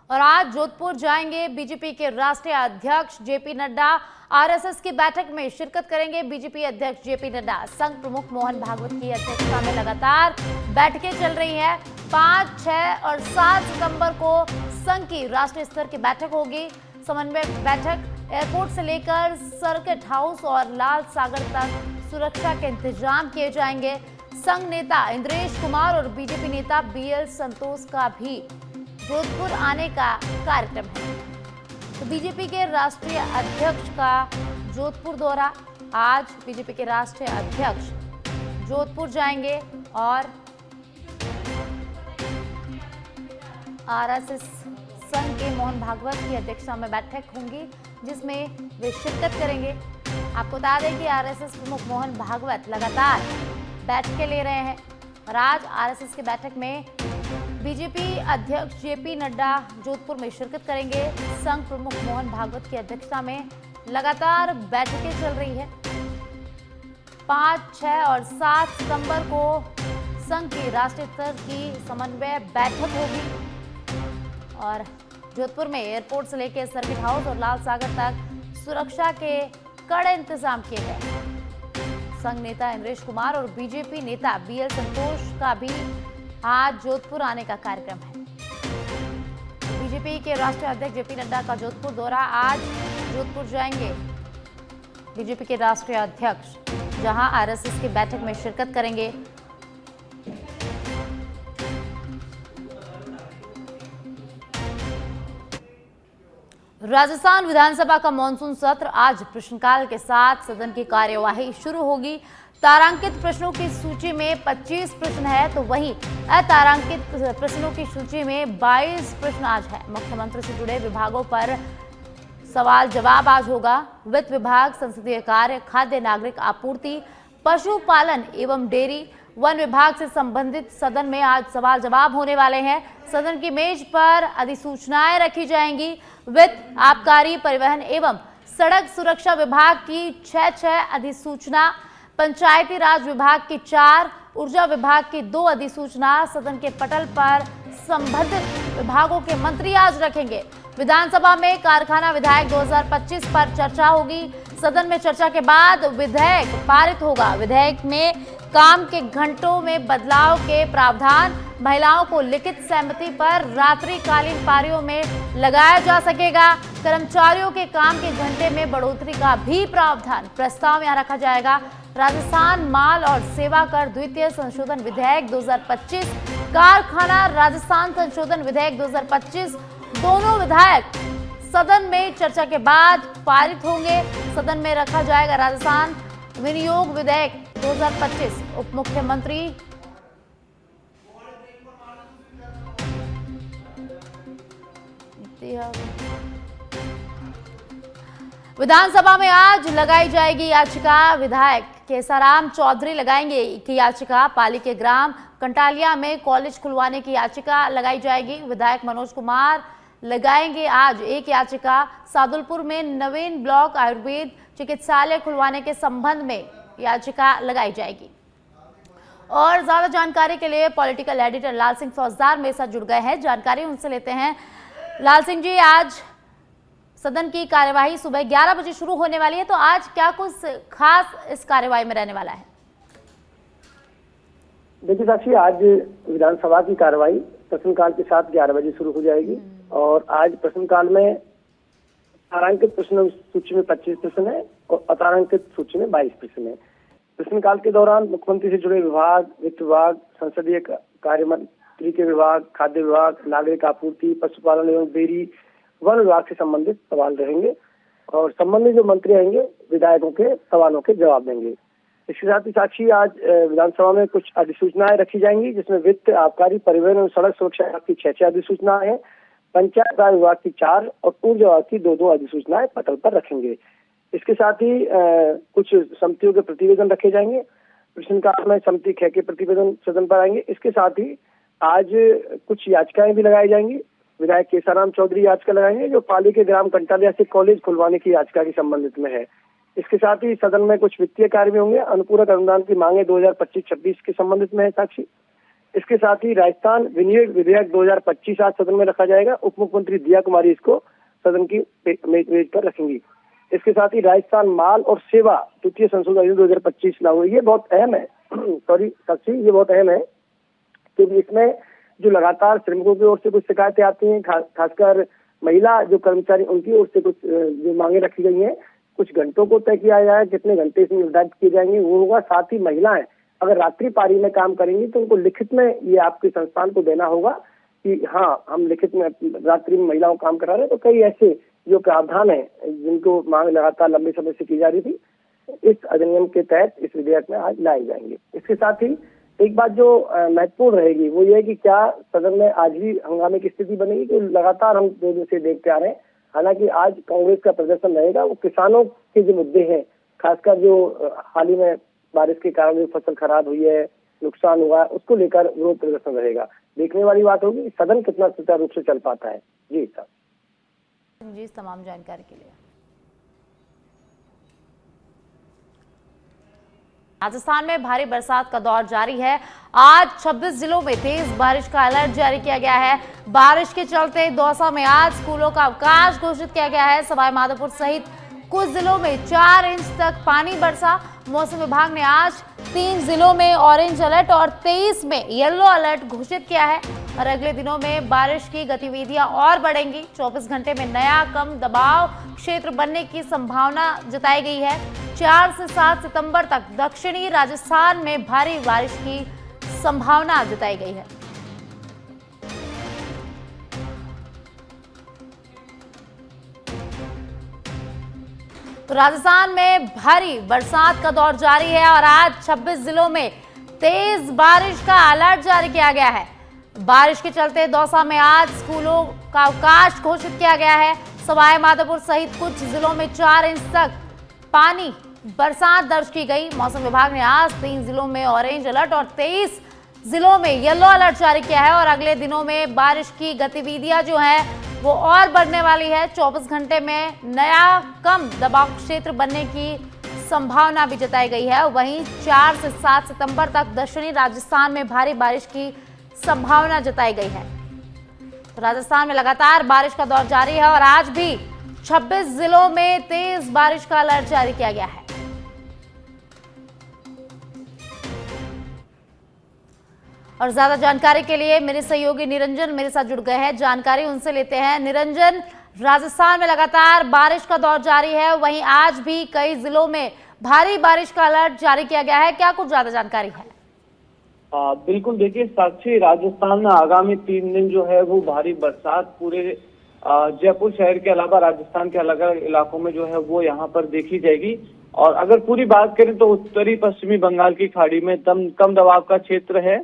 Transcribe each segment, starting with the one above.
और आज जोधपुर जाएंगे बीजेपी के राष्ट्रीय अध्यक्ष जेपी नड्डा। आरएसएस की बैठक में शिरकत करेंगे बीजेपी अध्यक्ष जेपी नड्डा। संघ प्रमुख मोहन भागवत की अध्यक्षता में लगातार बैठकें चल रही है। 5, 6 और 7 सितंबर को संघ की राष्ट्रीय स्तर की बैठक होगी। समन्वय बैठक एयरपोर्ट से लेकर सर्किट हाउस और लाल सागर तक सुरक्षा के इंतजाम किए जाएंगे। संघ नेता इंद्रेश कुमार और बीजेपी नेता बीएल संतोष का भी जोधपुर आने का कार्यक्रम है। तो बीजेपी के राष्ट्रीय अध्यक्ष का जोधपुर दौरा। आज बीजेपी के राष्ट्रीय अध्यक्ष जोधपुर जाएंगे और आरएसएस संघ के मोहन भागवत की अध्यक्षता में बैठक होंगी जिसमें वे शिरकत करेंगे। आपको बता दें कि आरएसएस प्रमुख मोहन भागवत लगातार बैठकें ले रहे हैं और आज आरएसएस की बैठक में बीजेपी अध्यक्ष जेपी नड्डा जोधपुर में शिरकत करेंगे। संघ प्रमुख मोहन भागवत की अध्यक्षता में लगातार बैठकें चल रही है। 5, 6 और 7 सितंबर को संघ की राष्ट्रीय स्तर की समन्वय बैठक होगी और जोधपुर में एयरपोर्ट से लेकर सर्किट हाउस और लाल सागर तक सुरक्षा के कड़े इंतजाम किए गए। संघ नेता इंद्रेश कुमार और बीजेपी नेता बीएल संतोष का भी आज जोधपुर आने का कार्यक्रम है। बीजेपी के राष्ट्रीय अध्यक्ष जेपी नड्डा का जोधपुर दौरा। आज जोधपुर जाएंगे बीजेपी के राष्ट्रीय अध्यक्ष, जहां आरएसएस की बैठक में शिरकत करेंगे। राजस्थान विधानसभा का मानसून सत्र आज प्रश्नकाल के साथ सदन की कार्यवाही शुरू होगी। तारांकित प्रश्नों की सूची में 25 प्रश्न है तो वहीं अतारांकित प्रश्नों की सूची में 22 प्रश्न आज है। मुख्यमंत्री से जुड़े विभागों पर सवाल जवाब आज होगा। वित्त विभाग, संसदीय कार्य, खाद्य नागरिक आपूर्ति, पशुपालन एवं डेयरी, वन विभाग से संबंधित सदन में आज सवाल जवाब होने वाले हैं। सदन की मेज पर अधिसूचनाएं रखी जाएंगी। वित्त, आबकारी, परिवहन एवं सड़क सुरक्षा विभाग की 6 अधिसूचना, पंचायती राज विभाग की 4, ऊर्जा विभाग की 2 अधिसूचना सदन के पटल पर संबंधित विभागों के मंत्री आज रखेंगे। विधानसभा में कारखाना विधेयक 2025 पर चर्चा होगी। सदन में चर्चा के बाद विधेयक पारित होगा। विधेयक में काम के घंटों में बदलाव के प्रावधान, महिलाओं को लिखित सहमति पर रात्रिकालीन पारियों में लगाया जा सकेगा। कर्मचारियों के काम के घंटे में बढ़ोतरी का भी प्रावधान प्रस्ताव यहां रखा जाएगा। राजस्थान माल और सेवा कर द्वितीय संशोधन विधेयक 2025, कारखाना राजस्थान संशोधन विधेयक 2025 दोनों विधेयक सदन में चर्चा के बाद पारित होंगे। सदन में रखा जाएगा राजस्थान विनियोग विधेयक 2025। उप मुख्यमंत्री विधानसभा में आज लगाई जाएगी याचिका। विधायक केसाराम चौधरी लगाएंगे की याचिका। पाली के ग्राम कंटालिया में कॉलेज खुलवाने की याचिका लगाई जाएगी। विधायक मनोज कुमार लगाएंगे आज एक याचिका। सादुलपुर में नवीन ब्लॉक आयुर्वेद चिकित्सालय खुलवाने के संबंध में याचिका लगाई जाएगी। और ज्यादा जानकारी के लिए पॉलिटिकल एडिटर लाल सिंह फौजदार मेरे साथ जुड़ गए हैं। जानकारी उनसे लेते हैं। लाल सिंह जी, आज सदन की कार्यवाही सुबह 11 बजे शुरू होने वाली है, तो आज क्या कुछ खास इस कार्यवाही में रहने वाला है? देखिए साक्षी, आज विधानसभा की कार्यवाही प्रश्नकाल के साथ 11 बजे शुरू हो जाएगी और आज प्रश्नकाल में तारांकित प्रश्न सूची में 25 प्रश्न है और अतारांकित सूची में 22 प्रश्न है। प्रश्नकाल के दौरान मुख्यमंत्री से जुड़े विभाग, वित्त विभाग, संसदीय कार्य मंत्री के विभाग, खाद्य विभाग, नागरिक आपूर्ति, पशुपालन एवं डेयरी, वन विभाग से संबंधित सवाल रहेंगे और संबंधित जो मंत्री आएंगे विधायकों के सवालों के जवाब देंगे। इसके साथ ही साक्षी, आज विधानसभा में कुछ अधिसूचनाएं रखी जाएंगी जिसमें वित्त, आबकारी, परिवहन और सड़क सुरक्षा विभाग की 6 अधिसूचनाएं हैं। पंचायत राज विभाग की 4 और ऊर्जा विभाग की 2 अधिसूचनाएं पटल पर रखेंगे। इसके साथ ही कुछ समितियों के प्रतिवेदन रखे जाएंगे। प्रश्नकाल में समिति 6 के प्रतिवेदन सदन पर आएंगे। इसके साथ ही आज कुछ याचिकाएं भी लगाई जाएंगी। विधायक केसाराम चौधरी याचिका लगाएंगे जो पाली के ग्राम कंटालिया से कॉलेज खुलवाने की याचिका के संबंधित में है। इसके साथ ही सदन में कुछ वित्तीय कार्य भी होंगे। अनुपूरक अनुदान की मांगे 2025-26 के संबंधित में है साक्षी। इसके साथ ही राजस्थान विनियोग विधेयक 2025 आज सदन में रखा जाएगा। उप मुख्यमंत्री दिया कुमारी इसको सदन की मेज पर रखेंगी। इसके साथ ही राजस्थान माल और सेवा तृतीय संशोधन अधिनियम 2025 लागू। ये बहुत अहम है सॉरी साक्षी, ये बहुत अहम है क्योंकि इसमें जो लगातार श्रमिकों की ओर से कुछ शिकायतें आती हैं, खासकर महिला जो कर्मचारी उनकी ओर से कुछ जो मांगे रखी गई हैं, कुछ घंटों को तय किया जाए, कितने घंटे इसमें निर्धारित किए जाएंगे वो होगा। साथ ही महिलाएं अगर रात्रि पारी में काम करेंगी तो उनको लिखित में ये आपके संस्थान को देना होगा कि हाँ हम लिखित में रात्रि में महिलाओं को काम करा रहे हैं। तो कई ऐसे जो प्रावधान है जिनको मांग लगातार लंबे समय से की जा रही थी, इस अधिनियम के तहत इस विधेयक में आज लाए जाएंगे। इसके साथ ही एक बात जो महत्वपूर्ण रहेगी वो ये है कि क्या सदन में आज भी हंगामे की स्थिति बनेगी, कि लगातार हम 2 दिन से देखते आ रहे हैं। हालांकि आज कांग्रेस का प्रदर्शन रहेगा, वो किसानों के जो मुद्दे हैं, खासकर जो हाल ही में बारिश के कारण जो फसल खराब हुई है, नुकसान हुआ, उसको लेकर विरोध प्रदर्शन रहेगा। देखने वाली बात होगी सदन कितना सुचारू रूप से चल पाता है। जी साहब जी, तमाम जानकारी के लिए। राजस्थान में भारी बरसात का दौर जारी है। आज 26 जिलों में तेज बारिश का अलर्ट जारी किया गया है। बारिश के चलते दौसा में आज स्कूलों का अवकाश घोषित किया गया है। सवाई माधोपुर सहित कुछ जिलों में 4 इंच तक पानी बरसा। मौसम विभाग ने आज 3 जिलों में ऑरेंज अलर्ट और 23 में येलो अलर्ट घोषित किया है और अगले दिनों में बारिश की गतिविधियां और बढ़ेंगी। 24 घंटे में नया कम दबाव क्षेत्र बनने की संभावना जताई गई है। 4 से 7 सितंबर तक दक्षिणी राजस्थान में भारी बारिश की संभावना जताई गई है। तो राजस्थान में भारी बरसात का दौर जारी है और आज 26 जिलों में तेज बारिश का अलर्ट जारी किया गया है। बारिश के चलते दौसा में आज स्कूलों का अवकाश घोषित किया गया है। सवाई माधोपुर सहित कुछ जिलों में 4 इंच तक पानी बरसात दर्ज की गई। मौसम विभाग ने आज 3 जिलों में ऑरेंज अलर्ट और 23 जिलों में येलो अलर्ट जारी किया है और अगले दिनों में बारिश की गतिविधियां जो है वो और बढ़ने वाली है। 24 घंटे में नया कम दबाव क्षेत्र बनने की संभावना भी जताई गई है। वहीं 4 से 7 सितंबर तक दक्षिणी राजस्थान में भारी बारिश की संभावना जताई गई है। तो राजस्थान में लगातार बारिश का दौर जारी है और आज भी 26 जिलों में तेज बारिश का अलर्ट जारी किया गया है। और ज्यादा जानकारी के लिए मेरे सहयोगी निरंजन मेरे साथ जुड़ गए हैं, जानकारी उनसे लेते हैं। निरंजन, राजस्थान में लगातार बारिश का दौर जारी है, वहीं आज भी कई जिलों में भारी बारिश का अलर्ट जारी किया गया है, क्या कुछ ज्यादा जानकारी है? बिल्कुल, देखिए साक्षी, राजस्थान में आगामी 3 दिन जो है वो भारी बरसात पूरे जयपुर शहर के अलावा राजस्थान के अलग अलग इलाकों में जो है वो यहाँ पर देखी जाएगी। और अगर पूरी बात करें तो उत्तरी पश्चिमी बंगाल की खाड़ी में कम दबाव का क्षेत्र है,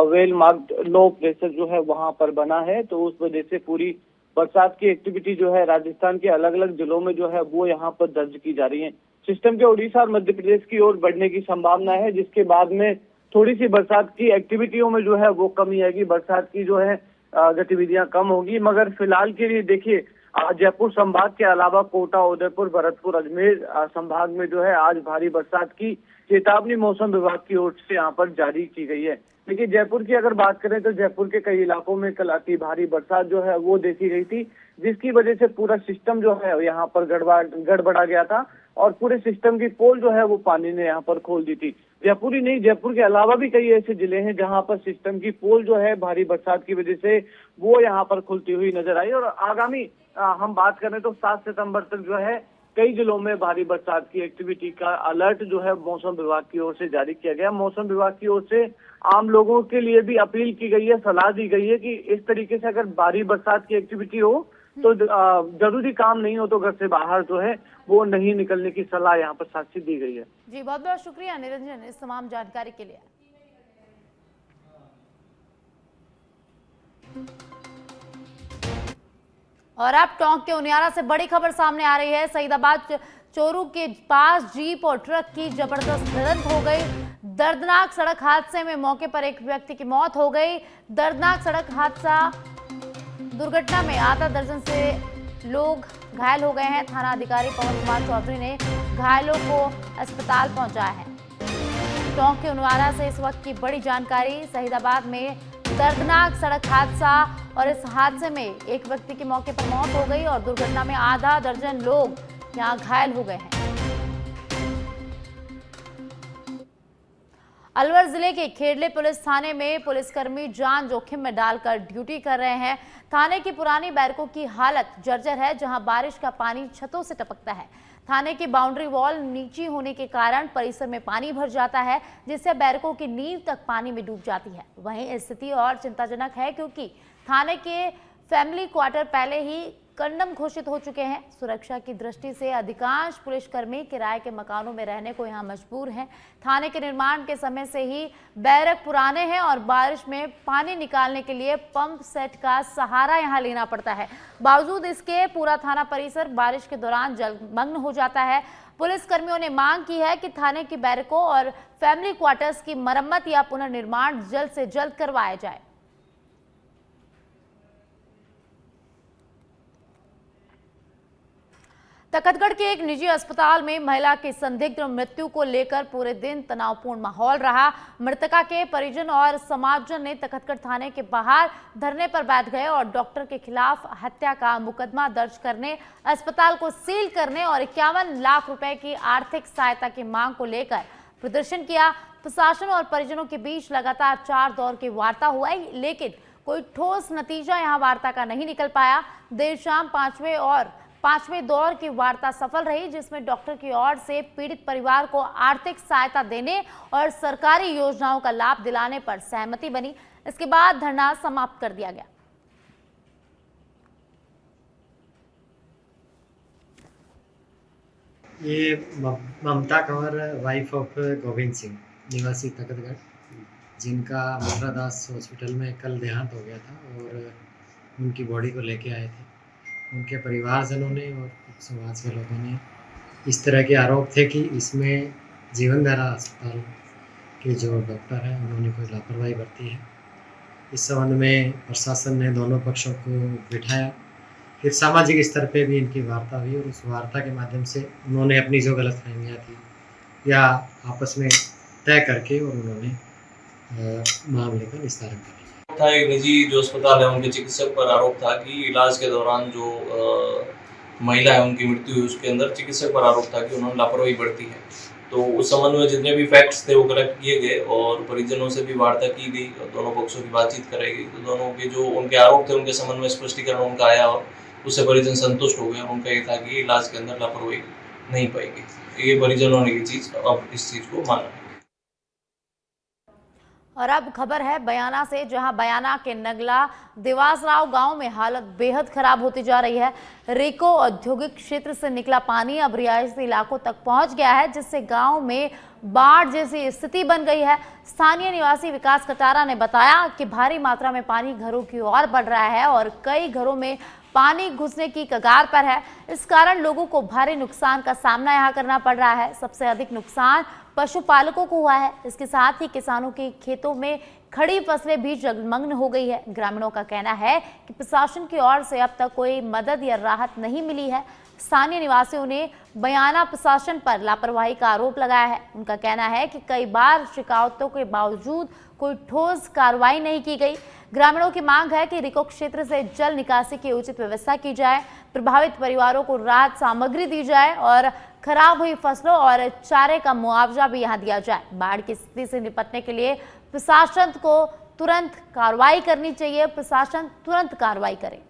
वेल मार्क्ड लो प्रेशर जो है वहां पर बना है, तो उस वजह से पूरी बरसात की एक्टिविटी जो है राजस्थान के अलग अलग जिलों में जो है वो यहाँ पर दर्ज की जा रही है। सिस्टम के उड़ीसा और मध्य प्रदेश की ओर बढ़ने की संभावना है, जिसके बाद में थोड़ी सी बरसात की एक्टिविटियों में जो है वो कमी आएगी, बरसात की जो है गतिविधियां कम होगी। मगर फिलहाल के लिए देखिए जयपुर संभाग के अलावा कोटा, उदयपुर, भरतपुर, अजमेर संभाग में जो है आज भारी बरसात की चेतावनी मौसम विभाग की ओर से यहाँ पर जारी की गई है। देखिए जयपुर की अगर बात करें तो जयपुर के कई इलाकों में कल अति भारी बरसात जो है वो देखी गई थी, जिसकी वजह से पूरा सिस्टम जो है यहाँ पर गड़बड़ा गया था और पूरे सिस्टम की पोल जो है वो पानी ने यहाँ पर खोल दी थी। जयपुर ही नहीं, जयपुर के अलावा भी कई ऐसे जिले हैं जहां पर सिस्टम की पोल जो है भारी बरसात की वजह से वो यहाँ पर खुलती हुई नजर आई। और आगामी हम बात करें तो 7 सितंबर तक जो है कई जिलों में भारी बरसात की एक्टिविटी का अलर्ट जो है मौसम विभाग की ओर से जारी किया गया। मौसम विभाग की ओर से आम लोगों के लिए भी अपील की गई है, सलाह दी गई है कि इस तरीके से अगर भारी बरसात की एक्टिविटी हो तो जरूरी काम नहीं हो तो घर से बाहर जो है वो नहीं निकलने की सलाह यहाँ पर साक्षी दी गई है। जी, बहुत बहुत शुक्रिया निरंजन इस तमाम जानकारी के लिए। और अब टोंक के उनियारा से बड़ी खबर सामने आ रही है। सईदाबाद चोरू के पास जीप और ट्रक की जबरदस्त भिड़ंत हो गई। दर्दनाक सड़क हादसे में मौके पर एक व्यक्ति की मौत हो गई। दर्दनाक सड़क हादसा दुर्घटना में आधा दर्जन से लोग घायल हो गए हैं। थाना अधिकारी पवन कुमार चौधरी ने घायलों को अस्पताल पहुंचाया है। टोंक के उनवारा से इस वक्त की बड़ी जानकारी। शहीदाबाद में दर्दनाक सड़क हादसा और इस हादसे में एक व्यक्ति की मौके पर मौत हो गई और दुर्घटना में आधा दर्जन लोग यहां घायल हो गए हैं। अलवर जिले के खेड़ले पुलिस थाने में पुलिसकर्मी जान जोखिम में डालकर ड्यूटी कर रहे हैं। थाने की पुरानी बैरकों की हालत जर्जर है, जहां बारिश का पानी छतों से टपकता है। थाने की बाउंड्री वॉल नीची होने के कारण परिसर में पानी भर जाता है, जिससे बैरकों की नींव तक पानी में डूब जाती है। वहीं स्थिति और चिंताजनक है, क्योंकि थाने के फैमिली क्वार्टर पहले ही कंडम घोषित हो चुके हैं। सुरक्षा की दृष्टि से अधिकांश पुलिसकर्मी किराए के मकानों में रहने को यहां मजबूर हैं। थाने के निर्माण के समय से ही बैरक पुराने हैं और बारिश में पानी निकालने के लिए पंप सेट का सहारा यहां लेना पड़ता है। बावजूद इसके पूरा थाना परिसर बारिश के दौरान जलमग्न हो जाता है। पुलिस कर्मियों ने मांग की है कि थाने की बैरकों और फैमिली क्वार्टर्स की मरम्मत या पुनर्निर्माण जल्द से जल्द करवाया जाए। तखतगढ़ के एक निजी अस्पताल में महिला की संदिग्ध मृत्यु को लेकर पूरे दिन तनावपूर्ण माहौल रहा। मृतका के परिजन और समाजजन ने तखतगढ़ थाने के बाहर धरने पर बैठ गए और डॉक्टर के खिलाफ हत्या का मुकदमा दर्ज करने, अस्पताल को सील करने और 51 लाख रुपए की आर्थिक सहायता की मांग को लेकर प्रदर्शन किया। प्रशासन और परिजनों के बीच लगातार 4 दौर की वार्ता हुआ, लेकिन कोई ठोस नतीजा यहां वार्ता का नहीं निकल पाया। देर शाम पांचवें दौर की वार्ता सफल रही, जिसमें डॉक्टर की ओर से पीड़ित परिवार को आर्थिक सहायता देने और सरकारी योजनाओं का लाभ दिलाने पर सहमति बनी। इसके बाद धरना समाप्त कर दिया गया। ये ममता कंवर, वाइफ ऑफ गोविंद सिंह, निवासी तखतगढ़, जिनका मथुरादास हॉस्पिटल में कल देहांत हो गया था और उनकी बॉडी को लेके आए थे। उनके परिवारजनों ने और कुछ समाज के लोगों ने इस तरह के आरोप थे कि इसमें जीवनधारा अस्पताल के जो डॉक्टर हैं उन्होंने कोई लापरवाही बरती है। इस संबंध में प्रशासन ने दोनों पक्षों को बिठाया, फिर सामाजिक स्तर पे भी इनकी वार्ता हुई और उस वार्ता के माध्यम से उन्होंने अपनी जो गलतफहमियाँ थी या आपस में तय करके और उन्होंने मामले का निस्तारण कर था। एक निजी जो अस्पताल है उनके चिकित्सक पर आरोप था कि इलाज के दौरान जो महिला है उनकी मृत्यु हुई, उसके अंदर चिकित्सक पर आरोप था कि उन्होंने लापरवाही बरती है। तो उस संबंध में जितने भी फैक्ट्स थे वो कलेक्ट किए गए और परिजनों से भी वार्ता की गई और दोनों पक्षों की बातचीत कराई गई। तो दोनों के जो उनके आरोप थे उनके संबंध में स्पष्टीकरण उनका आया और उससे परिजन संतुष्ट हो गए। उनका ये था कि इलाज के अंदर लापरवाही नहीं पाई गई। ये परिजनों ने ये चीज अब इस चीज को माना। और अब खबर है बयाना से, जहां बयाना के नगला देवासराव गांव में हालत बेहद खराब होती जा रही है। रिको औद्योगिक क्षेत्र से निकला पानी अब रिहायशी इलाकों तक पहुंच गया है, जिससे गांव में बाढ़ जैसी स्थिति बन गई है। स्थानीय निवासी विकास कटारा ने बताया कि भारी मात्रा में पानी घरों की ओर बढ़ रहा है और कई घरों में पानी घुसने की कगार पर है। इस कारण लोगों को भारी नुकसान का सामना यहाँ करना पड़ रहा है। सबसे अधिक नुकसान पशुपालकों को हुआ है। इसके साथ ही किसानों के खेतों में खड़ी फसलें भी जलमग्न हो गई है। ग्रामीणों का कहना है कि प्रशासन की ओर से अब तक कोई मदद या राहत नहीं मिली है। स्थानीय निवासियों ने बयाना प्रशासन पर लापरवाही का आरोप लगाया है। उनका कहना है कि कई बार शिकायतों के बावजूद कोई ठोस कार्रवाई नहीं की गई। ग्रामीणों की मांग है कि रिको क्षेत्र से जल निकासी की उचित व्यवस्था की जाए, प्रभावित परिवारों को राहत सामग्री दी जाए और खराब हुई फसलों और चारे का मुआवजा भी यहां दिया जाए। बाढ़ की स्थिति से निपटने के लिए प्रशासन को तुरंत कार्रवाई करनी चाहिए। प्रशासन तुरंत कार्रवाई करे।